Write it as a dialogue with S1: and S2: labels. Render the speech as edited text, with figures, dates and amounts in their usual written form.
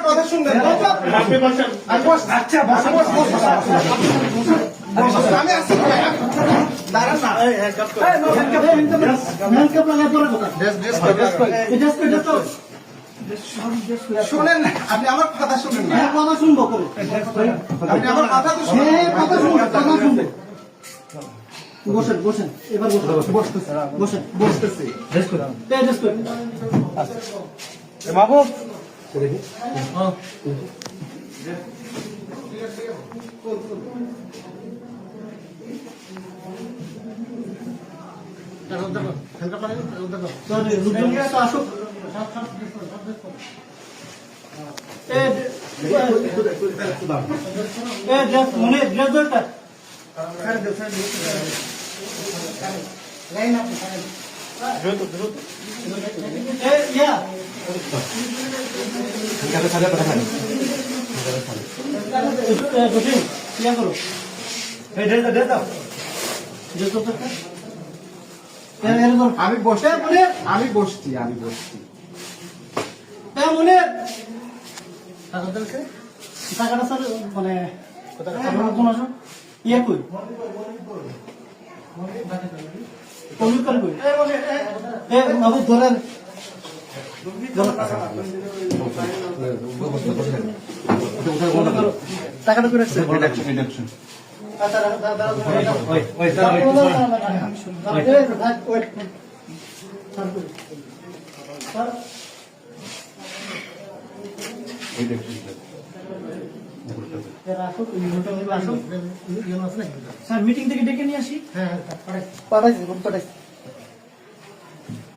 S1: কথা শুনবেন আমি আসছি দাঁড়ান না শুনেন না আপনি আমার কথা শুনেন না কথা শুনবো আপনি আমার কথা তো শুনবেন বসেন বসেন এবার বসেন বসতেছি মাহবুব আসুক আমি বসে আমি বসছি মনে টাকাটা স্যার মানে ইয়ে কই ধরেন টাকাটা করে স্যার মিটিং থেকে ডেকে নিয়ে আসি। হ্যাঁ পাঠাইছি